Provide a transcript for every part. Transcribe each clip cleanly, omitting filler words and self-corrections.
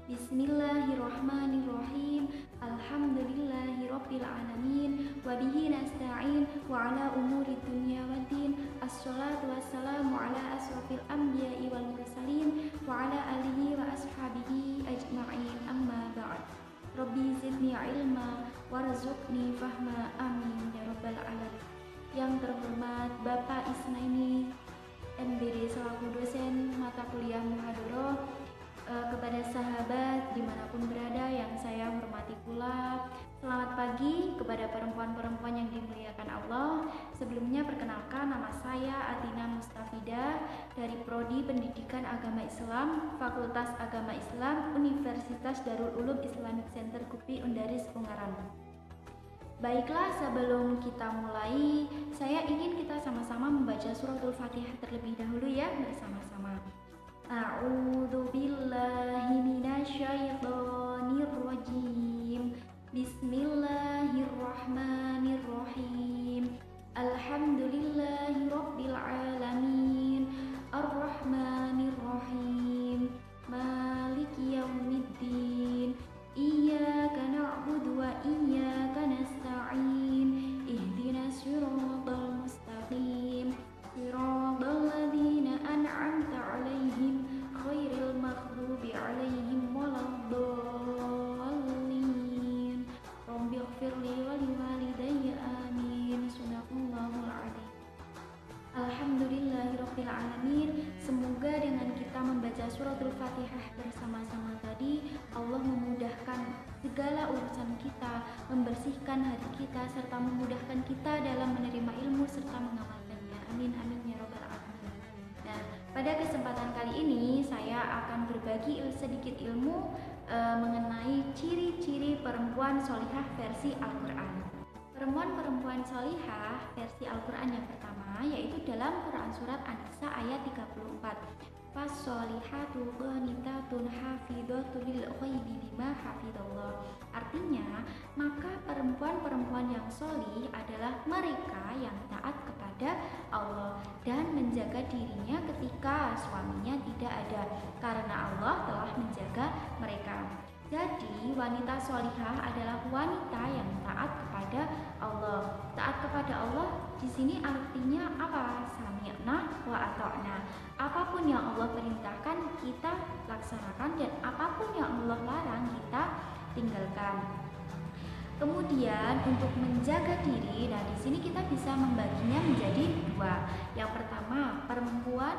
Bismillahirrahmanirrahim. Alhamdulillahirabbil alamin wa bihi nasta'in wa ala umuri dunya waddin. Assalatu wassalamu ala asrofil anbiya'i wal mursalin wa ala alihi wa ashabihi ajma'in, amma ba'd. Rabbi zidni ilma warzuqni fahma, amin ya rabbal alamin. Yang terhormat Bapak Isnaini MBD selaku dosen mata kuliah Muhadharah, kepada sahabat dimanapun berada yang saya hormati pula, selamat pagi kepada perempuan-perempuan yang dimuliakan Allah. Sebelumnya perkenalkan, nama saya Atina Mustafidah dari Prodi Pendidikan Agama Islam, Fakultas Agama Islam, Universitas Darul Ulum Islamic Center Kupi Undaris Ungaran. Baiklah, sebelum kita mulai, saya ingin kita sama-sama membaca suratul Fatihah terlebih dahulu ya, bersama-sama. A'udzu billahi minasyaitonir rajim. Bismillahirrahmanirrahim. Alhamdulillahirabbil alamin. Arrahmanirrahim. Maliki yaumiddin. Iyyaka na'budu wa iyyaka nasta'in. Ihdinas siratal mustaqim. Siratal ladzina an'amta 'alaihim ghairil maghdubi 'alaihim waladdallin. Rabbighfirli wa liwalidayya, amin. Shadaqallahul 'azim. Alhamdulillahirabbil alamin. Semoga dengan kita membaca suratul Fatihah bersama-sama tadi, Allah memudahkan segala urusan kita, membersihkan hati kita, serta memudahkan kita dalam menerima ilmu serta mengamalkannya. Amin amin ya rabbal alamin. Nah, pada kesempatan kali ini saya akan berbagi sedikit ilmu mengenai ciri-ciri perempuan sholihah versi Al-Quran. Perempuan-perempuan sholihah versi Al-Quran yang pertama yaitu dalam Quran Surat An-Nisa ayat 34. Fasholihatu qanitatun hafidhatul lil ghaibi bima hafidhallah. Artinya, maka perempuan-perempuan yang sholih adalah mereka yang taat kepada Allah dan menjaga dirinya ketika suaminya tidak ada, karena Allah telah menjaga mereka. Jadi, wanita sholihah adalah wanita yang taat kepada Allah. Taat kepada Allah di sini artinya apa? Sami'na wa ata'na. Apapun yang Allah perintahkan kita laksanakan, dan apapun yang Allah larang kita tinggalkan. Kemudian untuk menjaga diri, nah di sini kita bisa membaginya menjadi dua. Yang pertama, perempuan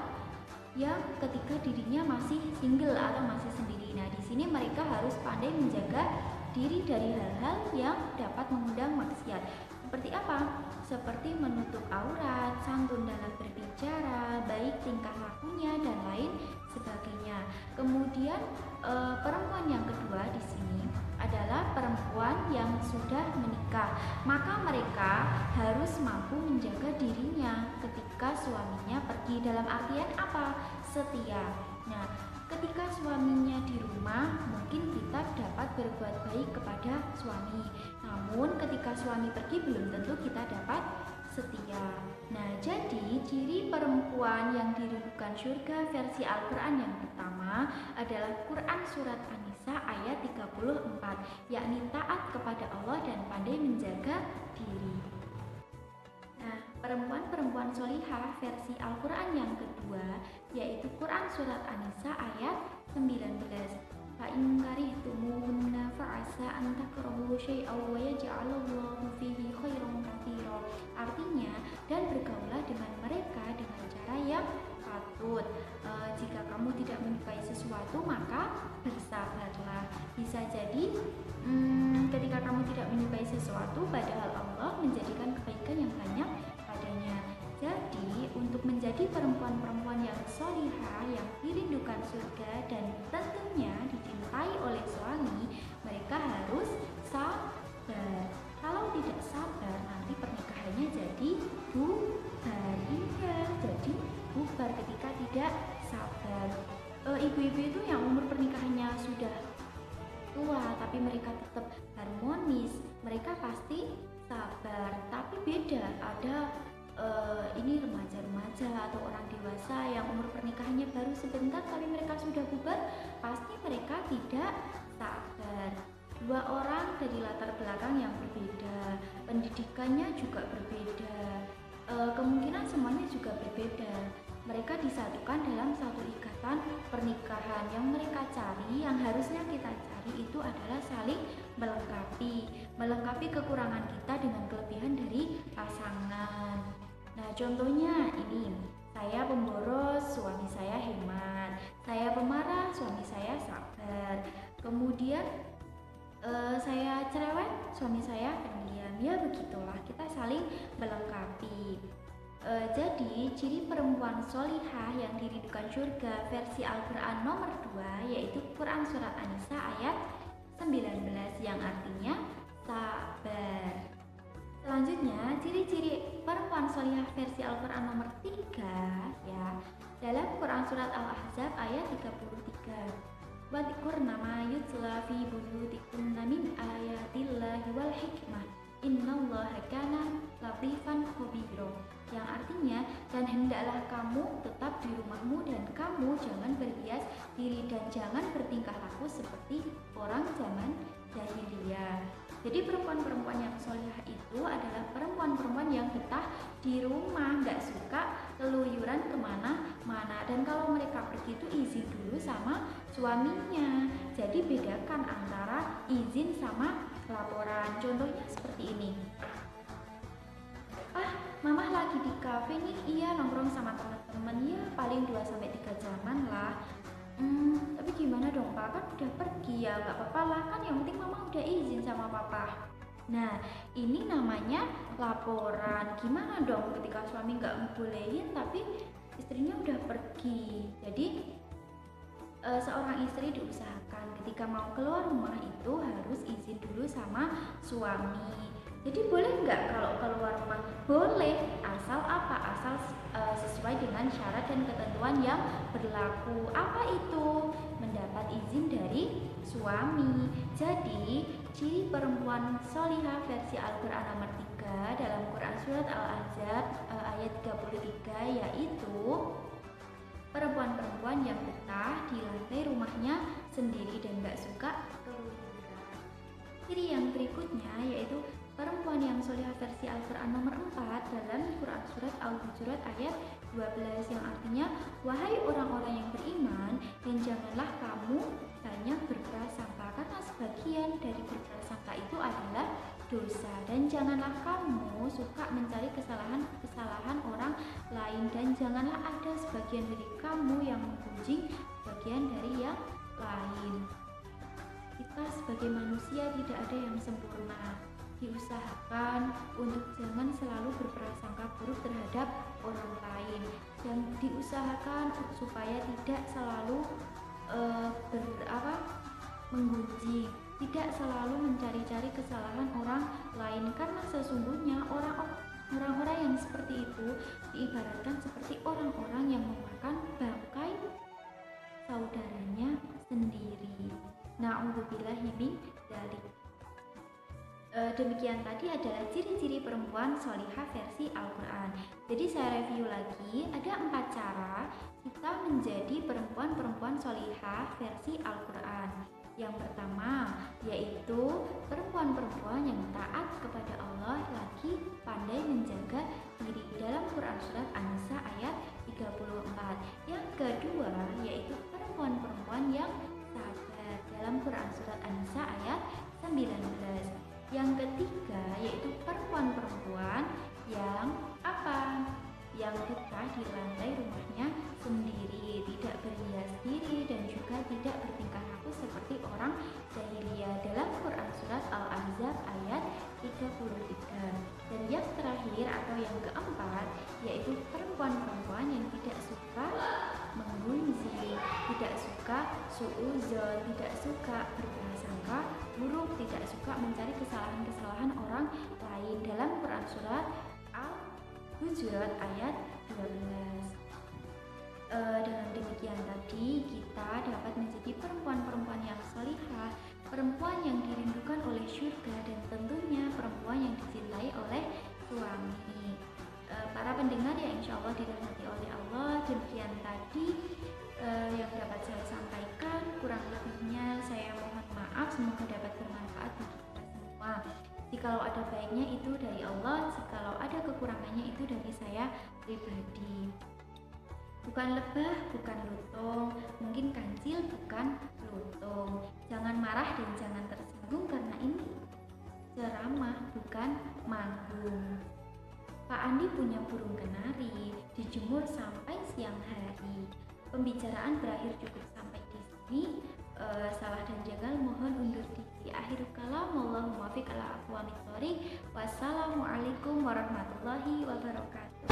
yang ketika dirinya masih single atau masih sendiri. Nah, di sini mereka harus pandai menjaga diri dari hal-hal yang dapat mengundang maksiat. Seperti apa? Seperti menutup aurat, santun dalam berbicara, baik tingkah lakunya dan lain sebagainya. Kemudian perempuan yang kedua di sini adalah perempuan yang sudah menikah. Maka mereka harus mampu menjaga dirinya ketika suaminya pergi. Dalam artian apa? Setia. Nah, ketika suaminya di rumah, mungkin kita dapat berbuat baik kepada suami. Namun ketika suami pergi, belum tentu kita dapat setia. Nah, jadi ciri perempuan yang dirindukan surga versi Al-Quran yang pertama adalah Quran Surat An-Nisa ayat 34, yakni taat kepada Allah dan pandai menjaga diri. Nah, perempuan-perempuan sholihah versi Al-Quran yang kedua yaitu Quran Surat An-Nisa ayat 19. Fa'in karihtumuhunna fa'asa an takrahu syai'aw wa yaj'alallahu fihi khairan katsiran. Artinya, dan bergaulah dengan mereka dengan cara yang patut. Jika kamu tidak menyukai sesuatu, maka bersabarlah. Bisa jadi ketika kamu tidak menyukai sesuatu, padahal Allah menjadikan kebaikan yang banyak padanya. Jadi, untuk menjadi perempuan-perempuan yang sholihah, yang dirindukan surga dan tentunya dicintai oleh suami, mereka harus sabar. Kalau tidak sabar, nanti pernikahannya jadi bubar. Iya, jadi bubar ketika tidak sabar. Ibu-ibu itu yang umur pernikahannya sudah tua tapi mereka tetap harmonis, mereka pasti sabar. Tapi beda, ada ini remaja-remaja atau orang dewasa yang umur pernikahannya baru sebentar tapi mereka sudah bubar, pasti mereka tidak sabar. Dua orang dari latar belakang yang berbeda, pendidikannya juga berbeda, kemungkinan semuanya juga berbeda. Mereka disatukan dalam satu ikatan pernikahan. Yang mereka cari, yang harusnya kita cari itu adalah saling melengkapi kekurangan kita dengan kelebihan dari pasangan. Nah, contohnya ini, saya pemboros, suami saya hemat. Saya pemarah, suami saya sabar. Kemudian saya cerewet, suami saya pendiam. Ya begitulah, kita saling melengkapi. Jadi ciri perempuan solihah yang dirindukan surga versi Al-Quran nomor 2 yaitu Quran Surat An-Nisa ayat 19 yang artinya sabar. Selanjutnya ciri-ciri perempuan solihah versi Al-Quran nomor 3 ya, dalam Quran Surat Al-Ahzab ayat 33. Wadhkurna ma yutla fi buyutikunna min ayatillahi wal hikmah innallaha kana latifan khabira, yang artinya, dan hendaklah kamu tetap di rumahmu dan kamu jangan berhias diri dan jangan bertingkah laku seperti orang zaman jahiliyah. Jadi perempuan-perempuan yang solihah itu adalah perempuan-perempuan yang betah di rumah, gak suka keluyuran kemana-mana, dan kalau mereka pergi itu izin dulu sama suaminya. Jadi bedakan antara izin sama laporan. Contohnya seperti ini. Mama lagi di kafe nih, iya nongkrong sama teman-teman ya paling 2-3 jaman lah. Tapi gimana dong Pak, kan udah pergi ya, gak apa-apa lah kan, yang penting mama udah izin sama papa. Nah ini namanya laporan. Gimana dong ketika suami gak ngebolehin tapi istrinya udah pergi. Jadi seorang istri diusahakan ketika mau keluar rumah itu harus izin dulu sama suami. Jadi boleh nggak kalau keluar rumah? Boleh, asal apa? Asal sesuai dengan syarat dan ketentuan yang berlaku. Apa itu? Mendapat izin dari suami. Jadi, ciri perempuan solihah versi Al-Quran nomor 3 dalam Quran Surat Al-Ahzab ayat 33 yaitu perempuan-perempuan yang betah di lantai rumahnya sendiri dan gak suka keluyuran. Ciri yang berikutnya yaitu perempuan yang solihah versi Al-Quran nomor 4 dalam Quran Surat Al-Hujurat ayat 12 yang artinya, wahai orang-orang yang beriman, dan janganlah kamu banyak berprasangka, karena sebagian dari berprasangka itu adalah dosa, dan janganlah kamu suka mencari kesalahan orang lain, dan janganlah ada sebagian dari kamu yang menggunjing sebagian dari yang lain. Kita sebagai manusia tidak ada yang sempurna. Diusahakan untuk jangan selalu berprasangka buruk terhadap orang lain, dan diusahakan supaya tidak selalu menggunjing, tidak selalu mencari-cari kesalahan orang lain, karena sesungguhnya orang-orang yang seperti itu diibaratkan seperti orang-orang yang memakan bangkai saudaranya sendiri. Na'udzubillahi min dzalik. Demikian tadi adalah ciri-ciri perempuan solihah versi Al-Quran. Jadi saya review lagi, ada 4 cara kita menjadi perempuan-perempuan solihah versi Al-Quran. Yang pertama yaitu perempuan-perempuan yang taat kepada Allah lagi pandai menjaga diri dalam Quran Surat An-Nisa ayat 34. Yang kedua yaitu perempuan-perempuan yang sabar dalam Quran Surat An-Nisa ayat 19. Yang ketiga yaitu perempuan-perempuan yang yang betah di lantai rumahnya sendiri, tidak berhias diri dan juga tidak bertingkah laku seperti orang jahiliyah dalam Quran Surat Al-Ahzab ayat 33. Dan yang terakhir atau yang keempat yaitu perempuan-perempuan yang tidak suka menggunjing, tidak suka suudzon, tidak suka berprasangka buruk, tidak suka mencari kesalahan-kesalahan orang lain dalam Quran Surat Al-Hujurat ayat 12. Dengan demikian tadi kita dapat menjadi perempuan-perempuan yang salihah, perempuan yang dirindukan oleh surga, dan tentunya perempuan yang dicintai oleh suami. Para pendengar yang insya Allah dirahmati oleh Allah, demikian tadi yang dapat saya sampaikan. Kurang semoga dapat bermanfaat bagi kita semua. Jikalau ada baiknya itu dari Allah, jikalau ada kekurangannya itu dari saya pribadi. Bukan lebah, bukan lutung, mungkin kancil, bukan lutung. Jangan marah dan jangan tersinggung karena ini ceramah, bukan manggung. Pak Andi punya burung kenari, dijemur sampai siang hari. Pembicaraan berakhir cukup sampai di sini. Salah dan jagal mohon undur diri. Akhirul kalam, wallahu muwaffiq ala aqwamit thoriq. Wassalamualaikum warahmatullahi wabarakatuh.